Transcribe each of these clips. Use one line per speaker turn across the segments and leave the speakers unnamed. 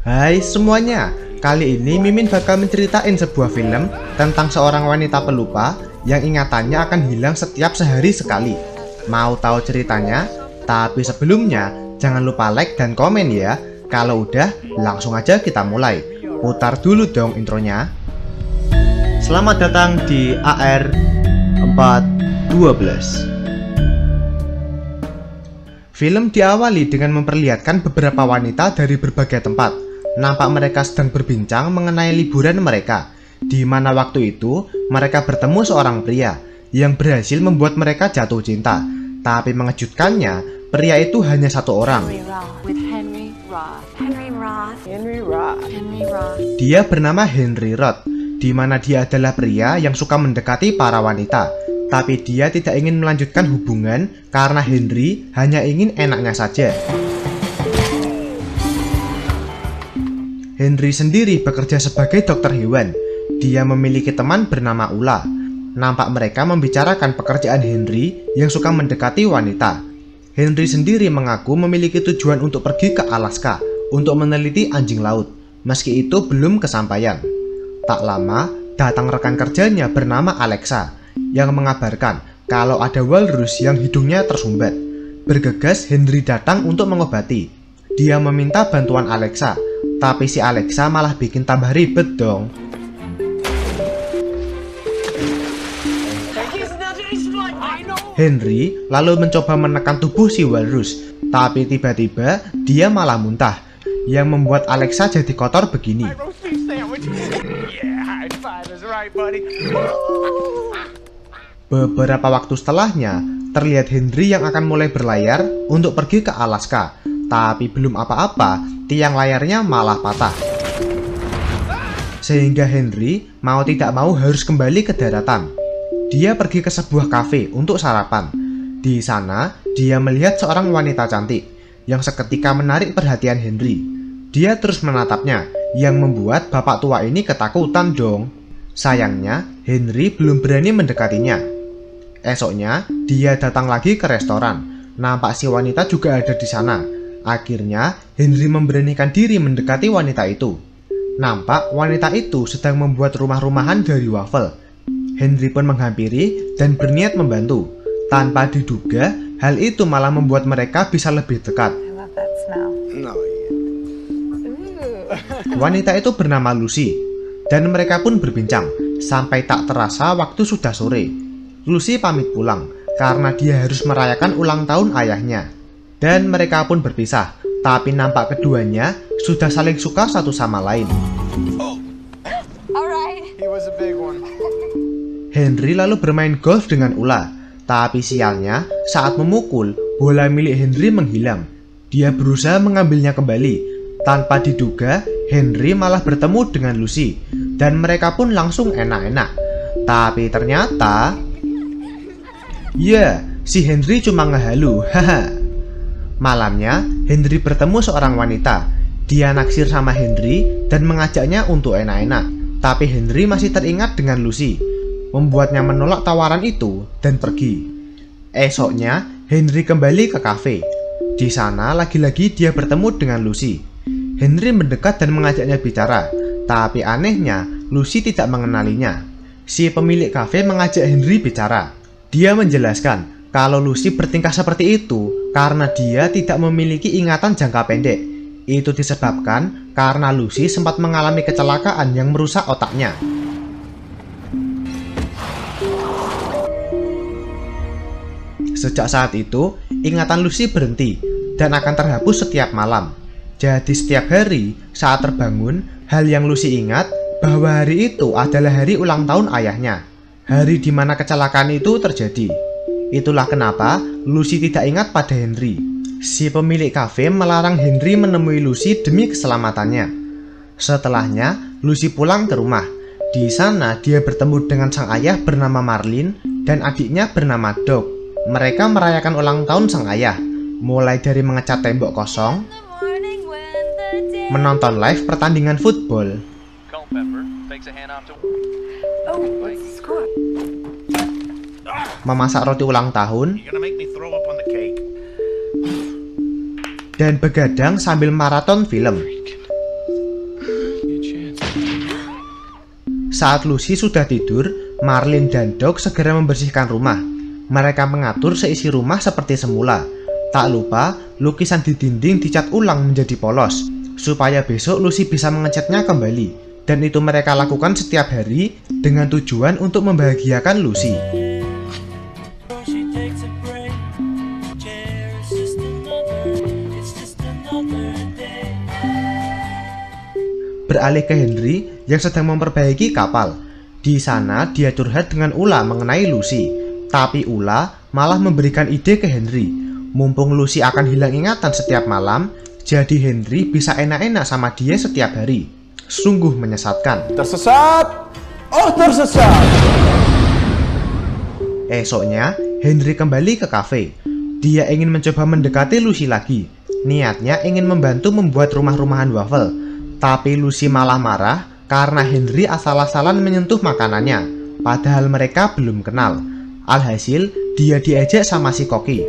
Hai semuanya, kali ini Mimin bakal menceritain sebuah film tentang seorang wanita pelupa yang ingatannya akan hilang setiap sehari sekali. Mau tahu ceritanya? Tapi sebelumnya, jangan lupa like dan komen ya. Kalau udah, langsung aja kita mulai. Putar dulu dong intronya. Selamat datang di AR 412. Film diawali dengan memperlihatkan beberapa wanita dari berbagai tempat. Nampak mereka sedang berbincang mengenai liburan mereka, di mana waktu itu mereka bertemu seorang pria yang berhasil membuat mereka jatuh cinta. Tapi mengejutkannya, pria itu hanya satu orang. Dia bernama Henry Roth, di mana dia adalah pria yang suka mendekati para wanita. Tapi dia tidak ingin melanjutkan hubungan karena Henry hanya ingin enaknya saja. Henry sendiri bekerja sebagai dokter hewan. Dia memiliki teman bernama Ula. Nampak mereka membicarakan pekerjaan Henry yang suka mendekati wanita. Henry sendiri mengaku memiliki tujuan untuk pergi ke Alaska untuk meneliti anjing laut. Meski itu belum kesampaian. Tak lama, datang rekan kerjanya bernama Alexa yang mengabarkan kalau ada walrus yang hidungnya tersumbat. Bergegas Henry datang untuk mengobati. Dia meminta bantuan Alexa, tapi si Alexa malah bikin tambah ribet dong. Henry lalu mencoba menekan tubuh si walrus, tapi tiba-tiba dia malah muntah, yang membuat Alexa jadi kotor begini. Beberapa waktu setelahnya, terlihat Henry yang akan mulai berlayar untuk pergi ke Alaska. Tapi belum apa-apa, tiang layarnya malah patah. Sehingga Henry mau tidak mau harus kembali ke daratan. Dia pergi ke sebuah kafe untuk sarapan. Di sana, dia melihat seorang wanita cantik yang seketika menarik perhatian Henry. Dia terus menatapnya, yang membuat bapak tua ini ketakutan dong. Sayangnya, Henry belum berani mendekatinya. Esoknya, dia datang lagi ke restoran. Nampak si wanita juga ada di sana. Akhirnya, Henry memberanikan diri mendekati wanita itu. Nampak wanita itu sedang membuat rumah-rumahan dari wafel. Henry pun menghampiri dan berniat membantu. Tanpa diduga, hal itu malah membuat mereka bisa lebih dekat. Wanita itu bernama Lucy, dan mereka pun berbincang, sampai tak terasa waktu sudah sore. Lucy pamit pulang, karena dia harus merayakan ulang tahun ayahnya. Dan mereka pun berpisah, tapi nampak keduanya sudah saling suka satu sama lain. Henry lalu bermain golf dengan Ula, tapi sialnya saat memukul, bola milik Henry menghilang. Dia berusaha mengambilnya kembali. Tanpa diduga, Henry malah bertemu dengan Lucy, dan mereka pun langsung enak-enak. Tapi ternyata, ya, si Henry cuma ngehalu, haha. Malamnya, Henry bertemu seorang wanita. Dia naksir sama Henry dan mengajaknya untuk enak-enak. Tapi Henry masih teringat dengan Lucy, membuatnya menolak tawaran itu dan pergi. Esoknya, Henry kembali ke kafe. Di sana lagi-lagi dia bertemu dengan Lucy. Henry mendekat dan mengajaknya bicara. Tapi anehnya, Lucy tidak mengenalinya. Si pemilik kafe mengajak Henry bicara. Dia menjelaskan kalau Lucy bertingkah seperti itu karena dia tidak memiliki ingatan jangka pendek. Itu disebabkan karena Lucy sempat mengalami kecelakaan yang merusak otaknya. Sejak saat itu, ingatan Lucy berhenti dan akan terhapus setiap malam. Jadi setiap hari saat terbangun, hal yang Lucy ingat bahwa hari itu adalah hari ulang tahun ayahnya. Hari di mana kecelakaan itu terjadi. Itulah kenapa Lucy tidak ingat pada Henry. Si pemilik kafe melarang Henry menemui Lucy demi keselamatannya. Setelahnya, Lucy pulang ke rumah. Di sana dia bertemu dengan sang ayah bernama Marlin dan adiknya bernama Doug. Mereka merayakan ulang tahun sang ayah, mulai dari mengecat tembok kosong, menonton live pertandingan football, memasak roti ulang tahun, dan begadang sambil maraton film. Saat Lucy sudah tidur, Marlin dan Doc segera membersihkan rumah. Mereka mengatur seisi rumah seperti semula. Tak lupa, lukisan di dinding dicat ulang menjadi polos, supaya besok Lucy bisa mengecatnya kembali. Dan itu mereka lakukan setiap hari dengan tujuan untuk membahagiakan Lucy. Beralih ke Henry yang sedang memperbaiki kapal. Di sana dia curhat dengan Ula mengenai Lucy, tapi Ula malah memberikan ide ke Henry. Mumpung Lucy akan hilang ingatan setiap malam, jadi Henry bisa enak-enak sama dia setiap hari. Sungguh menyesatkan.
Tersesat! Oh, tersesat!
Esoknya, Henry kembali ke kafe. Dia ingin mencoba mendekati Lucy lagi. Niatnya ingin membantu membuat rumah-rumahan waffle. Tapi Lucy malah marah karena Henry asal-asalan menyentuh makanannya, padahal mereka belum kenal. Alhasil, dia diejek sama si Koki.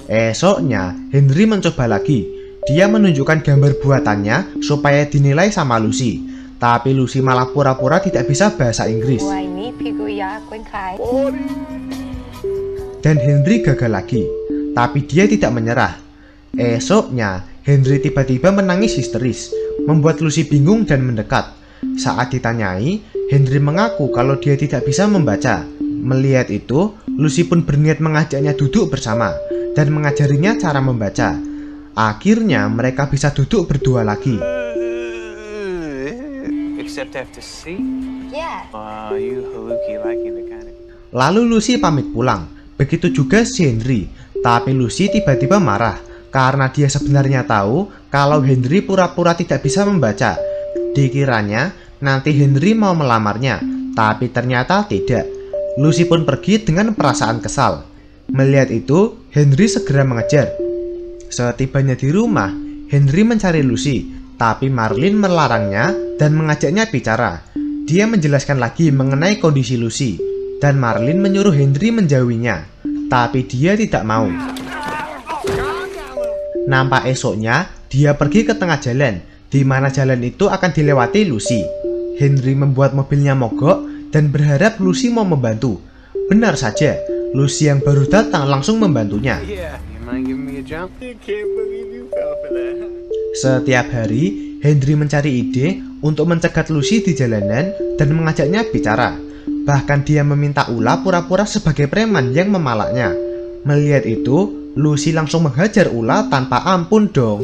Esoknya, Henry mencoba lagi. Dia menunjukkan gambar buatannya supaya dinilai sama Lucy. Tapi Lucy malah pura-pura tidak bisa bahasa Inggris. Dan Henry gagal lagi. Tapi dia tidak menyerah. Esoknya, Henry tiba-tiba menangis histeris, membuat Lucy bingung dan mendekat. Saat ditanyai, Henry mengaku kalau dia tidak bisa membaca. Melihat itu, Lucy pun berniat mengajaknya duduk bersama dan mengajarinya cara membaca. Akhirnya mereka bisa duduk berdua lagi. Lalu Lucy pamit pulang. Begitu juga si Henry. Tapi Lucy tiba-tiba marah karena dia sebenarnya tahu kalau Henry pura-pura tidak bisa membaca. Dikiranya nanti Henry mau melamarnya, tapi ternyata tidak. Lucy pun pergi dengan perasaan kesal. Melihat itu, Henry segera mengejar. Setibanya di rumah, Henry mencari Lucy, tapi Marlin melarangnya dan mengajaknya bicara. Dia menjelaskan lagi mengenai kondisi Lucy, dan Marlin menyuruh Henry menjauhinya, tapi dia tidak mau. Nampak esoknya, dia pergi ke tengah jalan, di mana jalan itu akan dilewati Lucy. Henry membuat mobilnya mogok dan berharap Lucy mau membantu. Benar saja, Lucy yang baru datang langsung membantunya. Setiap hari, Henry mencari ide untuk mencegat Lucy di jalanan dan mengajaknya bicara. Bahkan dia meminta Ula pura-pura sebagai preman yang memalaknya. Melihat itu, Lucy langsung menghajar Ula tanpa ampun dong.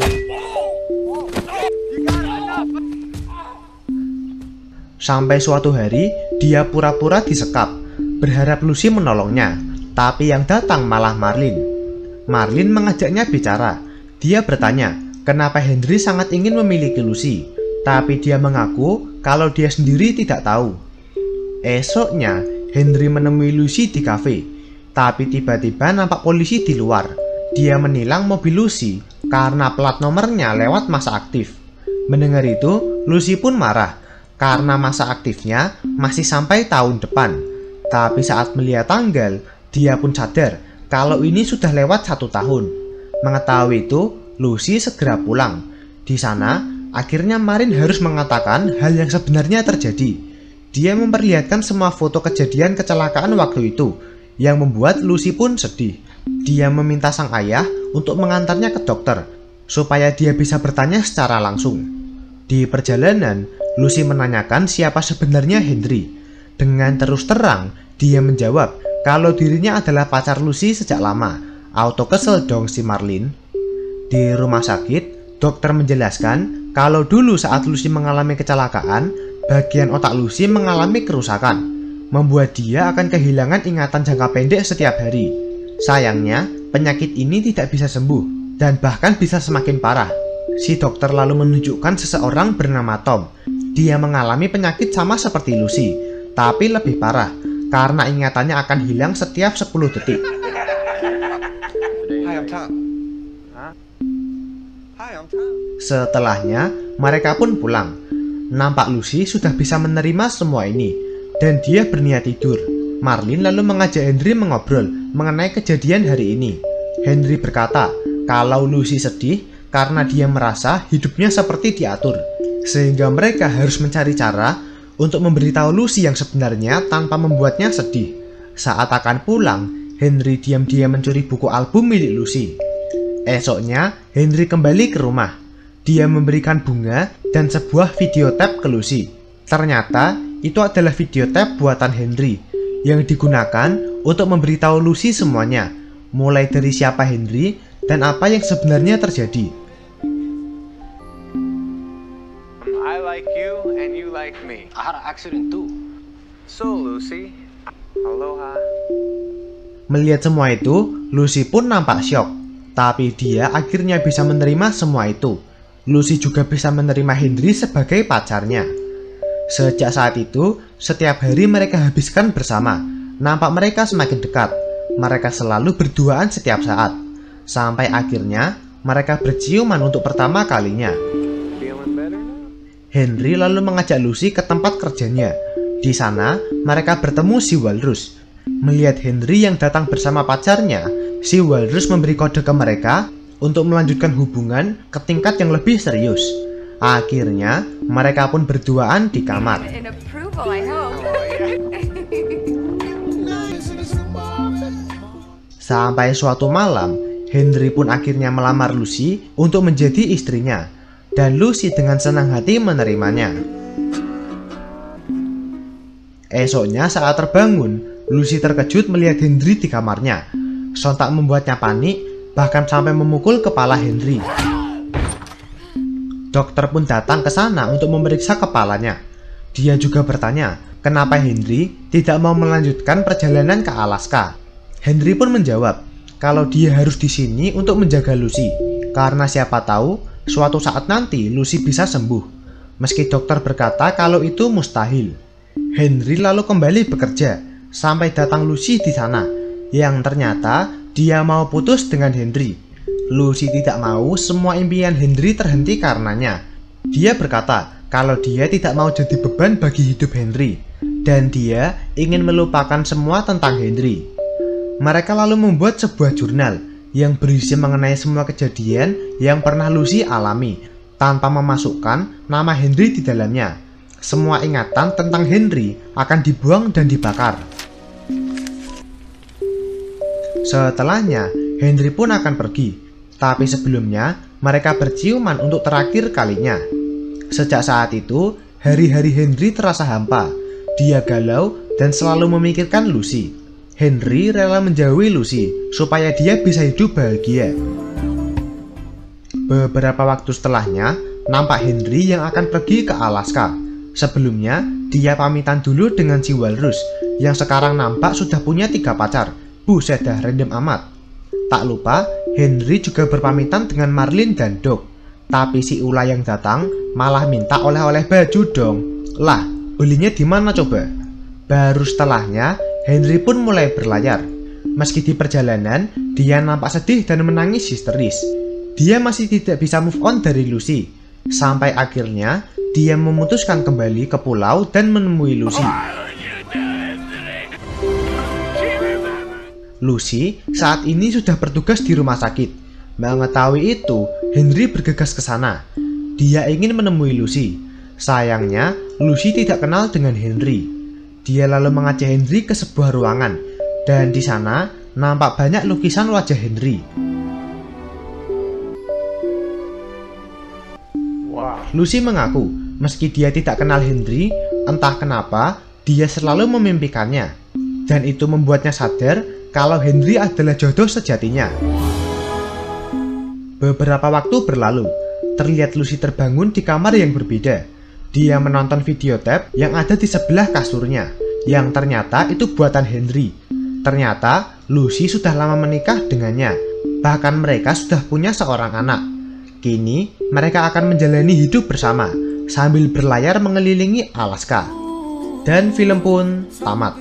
Sampai suatu hari, dia pura-pura disekap, berharap Lucy menolongnya. Tapi yang datang malah Marlin. Marlin mengajaknya bicara. Dia bertanya, kenapa Henry sangat ingin memiliki Lucy. Tapi dia mengaku kalau dia sendiri tidak tahu. Esoknya, Henry menemui Lucy di kafe. Tapi tiba-tiba nampak polisi di luar. Dia menilang mobil Lucy karena plat nomornya lewat masa aktif. Mendengar itu, Lucy pun marah karena masa aktifnya masih sampai tahun depan. Tapi saat melihat tanggal, dia pun sadar kalau ini sudah lewat 1 tahun. Mengetahui itu, Lucy segera pulang. Di sana, akhirnya Marin harus mengatakan hal yang sebenarnya terjadi. Dia memperlihatkan semua foto kejadian kecelakaan waktu itu, yang membuat Lucy pun sedih. Dia meminta sang ayah untuk mengantarnya ke dokter, supaya dia bisa bertanya secara langsung. Di perjalanan, Lucy menanyakan siapa sebenarnya Henry. Dengan terus terang, dia menjawab kalau dirinya adalah pacar Lucy sejak lama. Auto kesel dong si Marlin. Di rumah sakit, dokter menjelaskan kalau dulu saat Lucy mengalami kecelakaan, bagian otak Lucy mengalami kerusakan, membuat dia akan kehilangan ingatan jangka pendek setiap hari. Sayangnya, penyakit ini tidak bisa sembuh dan bahkan bisa semakin parah. Si dokter lalu menunjukkan seseorang bernama Tom. Dia mengalami penyakit sama seperti Lucy, tapi lebih parah karena ingatannya akan hilang setiap 10 detik. Setelahnya, mereka pun pulang. Nampak Lucy sudah bisa menerima semua ini, dan dia berniat tidur. Marlin lalu mengajak Henry mengobrol mengenai kejadian hari ini. Henry berkata kalau Lucy sedih karena dia merasa hidupnya seperti diatur. Sehingga mereka harus mencari cara untuk memberitahu Lucy yang sebenarnya tanpa membuatnya sedih. Saat akan pulang, Henry diam-diam mencuri buku album milik Lucy. Esoknya, Henry kembali ke rumah. Dia memberikan bunga dan sebuah videotape ke Lucy. Ternyata, itu adalah videotape buatan Henry yang digunakan untuk memberitahu Lucy semuanya, mulai dari siapa Henry dan apa yang sebenarnya terjadi.
I like you and you like me.
I had an accident too.
So, Lucy, aloha.
Melihat semua itu, Lucy pun nampak syok. Tapi dia akhirnya bisa menerima semua itu. Lucy juga bisa menerima Henry sebagai pacarnya. Sejak saat itu, setiap hari mereka habiskan bersama. Nampak mereka semakin dekat. Mereka selalu berduaan setiap saat. Sampai akhirnya, mereka berciuman untuk pertama kalinya.
Feeling better now?
Henry lalu mengajak Lucy ke tempat kerjanya. Di sana, mereka bertemu si Walrus. Melihat Henry yang datang bersama pacarnya, si Walrus memberi kode ke mereka untuk melanjutkan hubungan ke tingkat yang lebih serius. Akhirnya, mereka pun berduaan di kamar.
An approval, I hope.
Sampai suatu malam, Henry pun akhirnya melamar Lucy untuk menjadi istrinya. Dan Lucy dengan senang hati menerimanya. Esoknya saat terbangun, Lucy terkejut melihat Henry di kamarnya. Sontak membuatnya panik, bahkan sampai memukul kepala Henry. Dokter pun datang ke sana untuk memeriksa kepalanya. Dia juga bertanya, kenapa Henry tidak mau melanjutkan perjalanan ke Alaska. Henry pun menjawab, kalau dia harus di sini untuk menjaga Lucy, karena siapa tahu suatu saat nanti Lucy bisa sembuh. Meski dokter berkata kalau itu mustahil. Henry lalu kembali bekerja, sampai datang Lucy di sana, yang ternyata dia mau putus dengan Henry. Lucy tidak mau semua impian Henry terhenti karenanya. Dia berkata kalau dia tidak mau jadi beban bagi hidup Henry, dan dia ingin melupakan semua tentang Henry. Mereka lalu membuat sebuah jurnal yang berisi mengenai semua kejadian yang pernah Lucy alami, tanpa memasukkan nama Henry di dalamnya. Semua ingatan tentang Henry akan dibuang dan dibakar. Setelahnya, Henry pun akan pergi. Tapi sebelumnya, mereka berciuman untuk terakhir kalinya. Sejak saat itu, hari-hari Henry terasa hampa. Dia galau dan selalu memikirkan Lucy. Henry rela menjauhi Lucy supaya dia bisa hidup bahagia. Beberapa waktu setelahnya, nampak Henry yang akan pergi ke Alaska. Sebelumnya, dia pamitan dulu dengan si Walrus, yang sekarang nampak sudah punya 3 pacar. Buset dah, random amat. Tak lupa, Henry juga berpamitan dengan Marlin dan Doc. Tapi si Ula yang datang malah minta oleh-oleh baju dong. Lah, belinya di mana coba? Baru setelahnya, Henry pun mulai berlayar. Meski di perjalanan, dia nampak sedih dan menangis histeris. Dia masih tidak bisa move on dari Lucy. Sampai akhirnya, dia memutuskan kembali ke pulau dan menemui Lucy. Lucy saat ini sudah bertugas di rumah sakit. Mengetahui itu, Henry bergegas ke sana. Dia ingin menemui Lucy. Sayangnya, Lucy tidak kenal dengan Henry. Dia lalu mengajak Henry ke sebuah ruangan, dan di sana nampak banyak lukisan wajah Henry.
Wow.
Lucy mengaku, meski dia tidak kenal Henry, entah kenapa dia selalu memimpikannya. Dan itu membuatnya sadar kalau Henry adalah jodoh sejatinya. Beberapa waktu berlalu, terlihat Lucy terbangun di kamar yang berbeda. Dia menonton videotape yang ada di sebelah kasurnya, yang ternyata itu buatan Henry. Ternyata Lucy sudah lama menikah dengannya, bahkan mereka sudah punya seorang anak. Kini mereka akan menjalani hidup bersama sambil berlayar mengelilingi Alaska. Dan film pun tamat.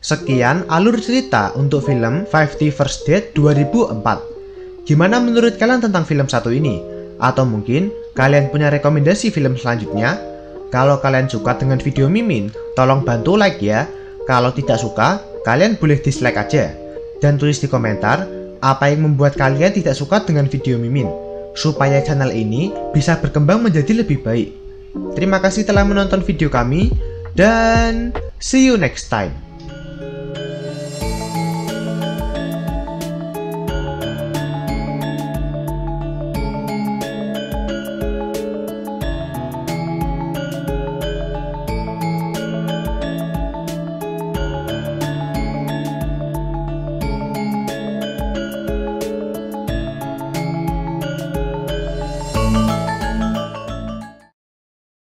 Sekian alur cerita untuk film 50 First Date 2004. Gimana menurut kalian tentang film satu ini? Atau mungkin kalian punya rekomendasi film selanjutnya? Kalau kalian suka dengan video Mimin, tolong bantu like ya. Kalau tidak suka, kalian boleh dislike aja. Dan tulis di komentar apa yang membuat kalian tidak suka dengan video Mimin, supaya channel ini bisa berkembang menjadi lebih baik. Terima kasih telah menonton video kami, dan see you next time.